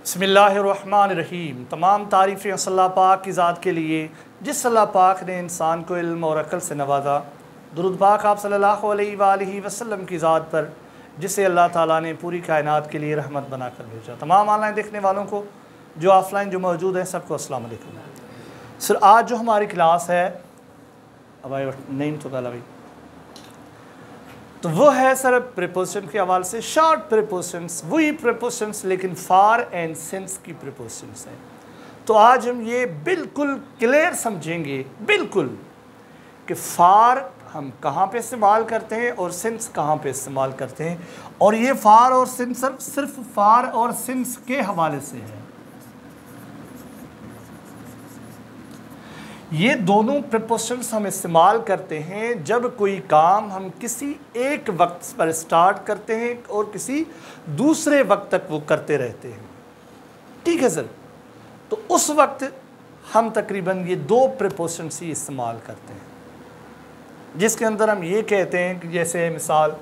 बिस्मिल्लाहिर्रहमानिर्रहीम। तमाम तारीफ़ें उस अल्लाह पाक की ज़ात के लिए जिस अल्लाह पाक ने इंसान को इल्म और अक़ल से नवाजा। दुरूद पाक आप सल्लल्लाहु अलैहि वसल्लम की ज़ात पर जिसे अल्लाह ताला ने पूरी कायनात के लिए रहमत बना कर भेजा। तमाम ऑनलाइन देखने वालों को जो ऑफ़लाइन जो मौजूद हैं सबको अस्सलाम वालेकुम। सर आज जो हमारी क्लास है अब भाई नहीं तो भाई तो वो है सर प्रीपोजिशन के हवाले से शॉर्ट प्रीपोजिशंस, वही प्रीपोजिशंस लेकिन फार एंड सिंस की प्रीपोजिशंस हैं। तो आज हम ये बिल्कुल क्लियर समझेंगे बिल्कुल कि फार हम कहाँ पे इस्तेमाल करते हैं और सिंस कहाँ पे इस्तेमाल करते हैं, और ये फार और सिंस सिर्फ फार और सिंस के हवाले से है। ये दोनों प्रीपोजिशंस हम इस्तेमाल करते हैं जब कोई काम हम किसी एक वक्त पर स्टार्ट करते हैं और किसी दूसरे वक्त तक वो करते रहते हैं। ठीक है सर, तो उस वक्त हम तकरीबन ये दो प्रीपोजिशंस ही इस्तेमाल करते हैं, जिसके अंदर हम ये कहते हैं कि जैसे मिसाल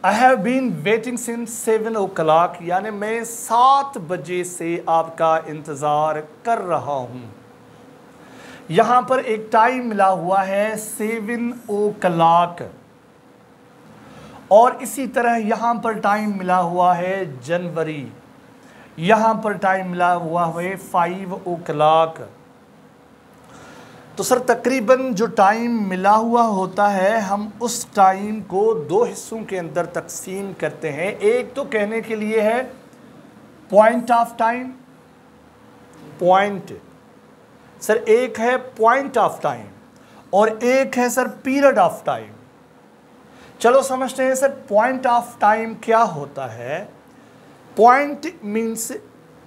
I have been waiting since 7 o'clock, यानी मैं 7 बजे से आपका इंतज़ार कर रहा हूँ। यहाँ पर एक टाइम मिला हुआ है 7 o'clock, और इसी तरह यहाँ पर टाइम मिला हुआ है जनवरी, यहाँ पर टाइम मिला हुआ है 5 o'clock। तो सर तकरीबन जो टाइम मिला हुआ होता है हम उस टाइम को दो हिस्सों के अंदर तकसीम करते हैं। एक तो कहने के लिए है point of time, point sir एक है पॉइंट ऑफ टाइम और एक है सर पीरियड ऑफ टाइम। चलो समझते हैं सर पॉइंट ऑफ टाइम क्या होता है। पॉइंट मीन्स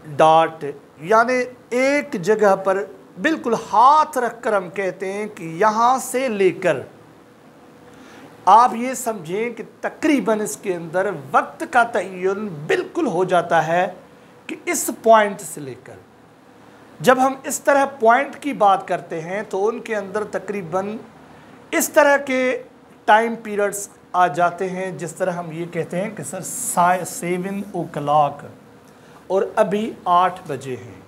डॉट, यानी एक जगह पर बिल्कुल हाथ रखकर हम कहते हैं कि यहाँ से लेकर, आप ये समझें कि तकरीबन इसके अंदर वक्त का तयन बिल्कुल हो जाता है कि इस पॉइंट से लेकर। जब हम इस तरह पॉइंट की बात करते हैं तो उनके अंदर तकरीबन इस तरह के टाइम पीरियड्स आ जाते हैं, जिस तरह हम ये कहते हैं कि सर 7 o'clock और अभी 8 बजे हैं।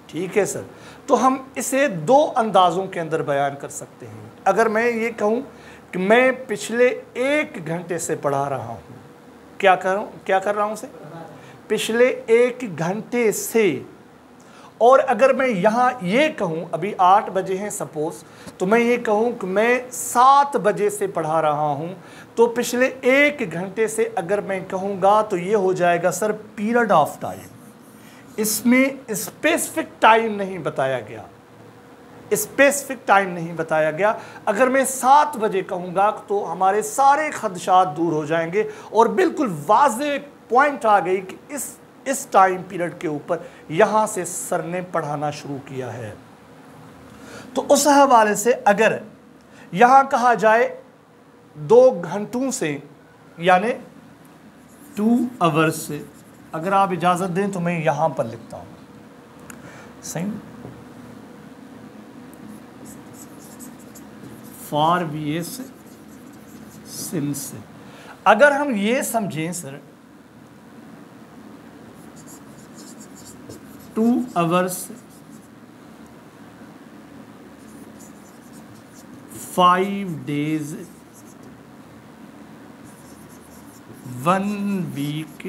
ठीक है सर, तो हम इसे दो अंदाज़ों के अंदर बयान कर सकते हैं। अगर मैं ये कहूँ कि मैं पिछले 1 घंटे से पढ़ा रहा हूँ, क्या कर रहा हूँ से पिछले 1 घंटे से, और अगर मैं यहाँ ये कहूँ अभी 8 बजे हैं सपोज़, तो मैं ये कहूँ कि मैं 7 बजे से पढ़ा रहा हूँ, तो पिछले 1 घंटे से अगर मैं कहूँगा तो ये हो जाएगा सर पीरियड ऑफ टाइम। इसमें स्पेसिफिक टाइम नहीं बताया गया, स्पेसिफिक टाइम नहीं बताया गया। अगर मैं 7 बजे कहूँगा तो हमारे सारे खदशात दूर हो जाएंगे और बिल्कुल वाज़ेह पॉइंट आ गई कि इस टाइम पीरियड के ऊपर यहाँ से सर ने पढ़ाना शुरू किया है। तो उस हवाले से अगर यहाँ कहा जाए 2 घंटों से यानी 2 hours से, अगर आप इजाज़त दें तो मैं यहाँ पर लिखता हूँ सही फॉर वी एस सिंस। अगर हम ये समझें sir 2 hours 5 days 1 week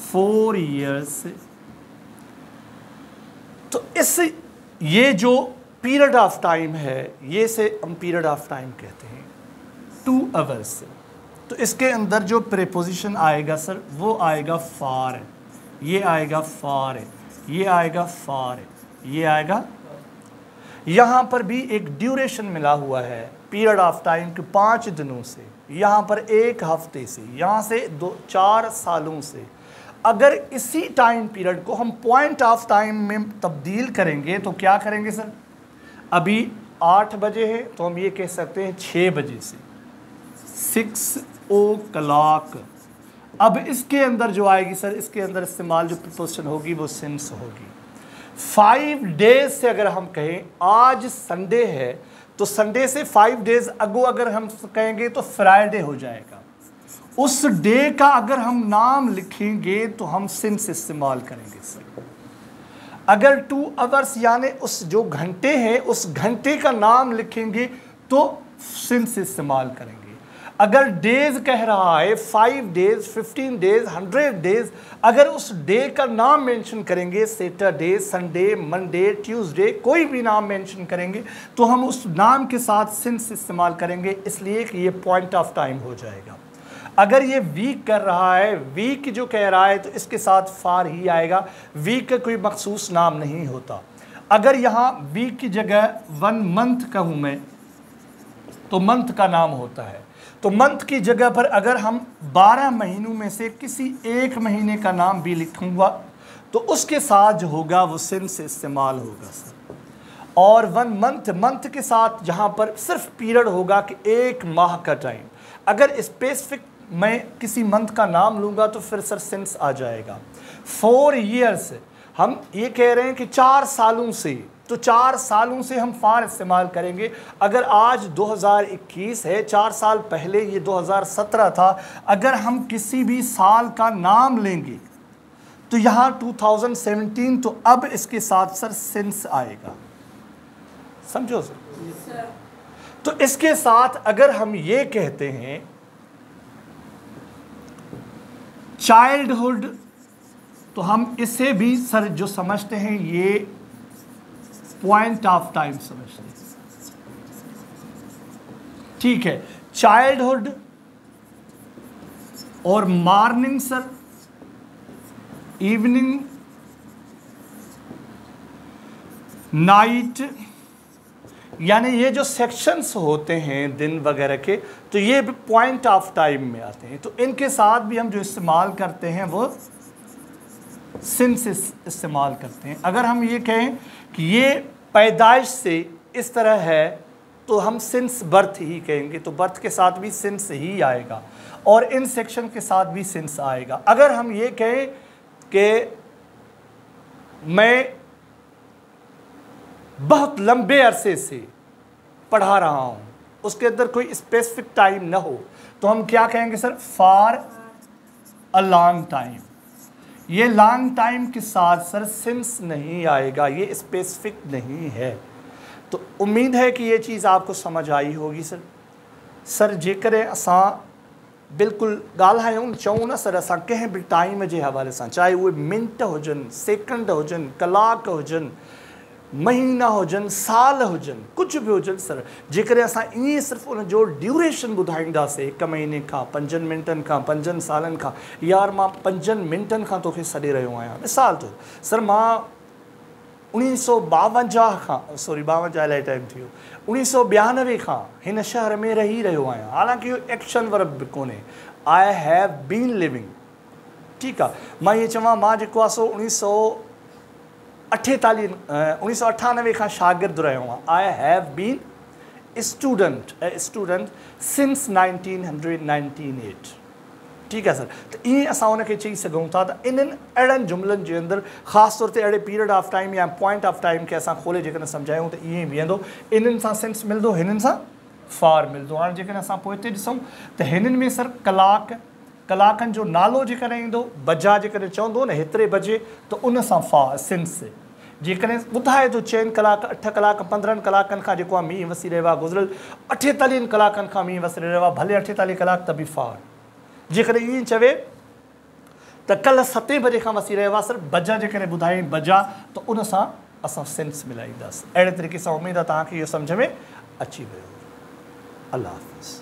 4 years, तो इस ये जो पीरियड ऑफ टाइम है ये से हम पीरियड ऑफ टाइम कहते हैं 2 hours से। तो इसके अंदर जो प्रीपोजिशन आएगा सर वो आएगा फार, ये आएगा फार, ये आएगा फार, ये आएगा। यहाँ पर भी एक ड्यूरेशन मिला हुआ है पीरियड ऑफ टाइम के 5 दिनों से, यहाँ पर 1 हफ्ते से, यहाँ से 4 सालों से। अगर इसी टाइम पीरियड को हम पॉइंट ऑफ टाइम में तब्दील करेंगे तो क्या करेंगे सर, अभी 8 बजे है तो हम ये कह सकते हैं 6 बजे से 6 o'clock। अब इसके अंदर जो आएगी सर, इसके अंदर इस्तेमाल जो प्रीपोजिशन होगी वो सिंस होगी। 5 days से अगर हम कहें आज संडे है तो संडे से 5 days अगो अगर हम कहेंगे तो फ्राइडे हो जाएगा। उस डे का अगर हम नाम लिखेंगे तो हम सिंस इस्तेमाल करेंगे सर। अगर 2 आवर्स यानी उस जो घंटे हैं उस घंटे का नाम लिखेंगे तो सिंस इस्तेमाल करेंगे। अगर डेज कह रहा है 5 डेज, 15 डेज, 100 डेज, अगर उस डे का नाम मेंशन करेंगे, सैटरडे, संडे, मंडे, ट्यूसडे, कोई भी नाम मेंशन करेंगे तो हम उस नाम के साथ सिंस इस्तेमाल करेंगे, इसलिए कि ये पॉइंट ऑफ टाइम हो जाएगा। अगर ये वीक कर रहा है, वीक जो कह रहा है, तो इसके साथ फार ही आएगा। वीक का कोई मखसूस नाम नहीं होता। अगर यहाँ वीक की जगह 1 मंथ कहूँ मैं तो मंथ का नाम होता है। तो मंथ की जगह पर अगर हम 12 महीनों में से किसी एक महीने का नाम भी लिखूंगा तो उसके साथ जो होगा वो सिंस इस्तेमाल होगा सर। और 1 मंथ, मंथ के साथ जहाँ पर सिर्फ पीरियड होगा कि 1 माह का टाइम। अगर स्पेसिफिक मैं किसी मंथ का नाम लूँगा तो फिर सर सिंस आ जाएगा। 4 ईयर्स, हम ये कह रहे हैं कि 4 सालों से, तो 4 सालों से हम फार इस्तेमाल करेंगे। अगर आज 2021 है, 4 साल पहले ये 2017 था, अगर हम किसी भी साल का नाम लेंगे तो यहाँ 2017, तो अब इसके साथ सर सिंस आएगा। समझो सर। तो इसके साथ अगर हम ये कहते हैं चाइल्डहुड, तो हम इसे भी सर जो समझते हैं ये पॉइंट ऑफ टाइम समझते हैं। ठीक है, चाइल्डहुड और मॉर्निंग सर, इवनिंग, नाइट, यानी ये जो सेक्शंस होते हैं दिन वगैरह के, तो ये भी पॉइंट ऑफ टाइम में आते हैं। तो इनके साथ भी हम जो इस्तेमाल करते हैं वो सिंस इस्तेमाल करते हैं। अगर हम ये कहें कि ये पैदाइश से इस तरह है तो हम सिंस बर्थ ही कहेंगे, तो बर्थ के साथ भी सिंस ही आएगा और इन सेक्शन के साथ भी सिंस आएगा। अगर हम ये कहें कि मैं बहुत लंबे अरसे से पढ़ा रहा हूँ, उसके अंदर कोई स्पेसिफिक टाइम ना हो, तो हम क्या कहेंगे sir? For a long time. ये लॉन्ग टाइम के साथ सर सिंस नहीं आएगा, ये स्पेसिफिक नहीं है। तो उम्मीद है कि ये चीज़ आपको समझ आई होगी सर जेकर असां बिल्कुल ॻाल्हायूं चऊं ना सर, असां कंहिं बि टाइम जे हवाले सां, चाहे उहे मिंट हुजनि, सेकंड हुजनि, कलाक हुजनि, महीना हुजनि, साल हुजनि, कुछ भी हुजनि सर, जेकर असां ईअं सिर्फ़ु उन जो ड्यूरेशन ॿुधाईंदासीं, 1 महीने खां, 5 मिंटनि खां, 5 सालनि खां, यार मां 5 मिंटनि खां तोखे सॾे रहियो आहियां, मिसाल तो सर मां 1952 खां, सॉरी 52 इलाही टाइम थी वियो, 1992 खां हिन शहर में रही रहियो आहियां, हालांकि इहो एक्शन वर्ब बि कोन्हे, आई हैव बीन लिविंग। ठीकु आहे, मां इहे चवां, मां जेको आहे सो 1998 खां शागिर्द रहियो आहियां। I have been student since 1998। ठीकु आहे सर, त ईअं असां उनखे चई सघूं था त इन्हनि अहिड़नि जुमलनि जे अंदरि ख़ासि तौर ते अहिड़े पीरियड ऑफ टाइम या पॉइंट ऑफ टाइम खे असां खोले जेकॾहिं सम्झायूं त ईअं ई बीहंदो, इन्हनि सां सिंस मिलंदो, हिननि सां फार मिलंदो। हाणे जेकॾहिं असां पोइ हिते ॾिसूं त हिननि में सर कलाकनि जो नालो जेकॾहिं ईंदो, बजा जेकॾहिं चवंदो न हेतिरे बजे, त उन सां फार सिंस। जेकॾहिं ॿुधाए थो 4 कलाक, 8 कलाक, 15 कलाकनि खां जेको आहे मींहुं वसी रहियो आहे, गुज़िरियल 48 कलाकनि खां मींहुं वसी रहियो आहे, भले 48 कलाक त बि फार। जेकॾहिं ईअं चवे त कल्ह 7 बजे खां वसी रहियो आहे सर, बजा जेकॾहिं ॿुधाई बजा, त उन सां असां सेंस मिलाईंदासीं। अहिड़े तरीक़े सां उमेदु आहे तव्हांखे इहो सम्झ में अची वियो। अल्लाह हाफ़िज़।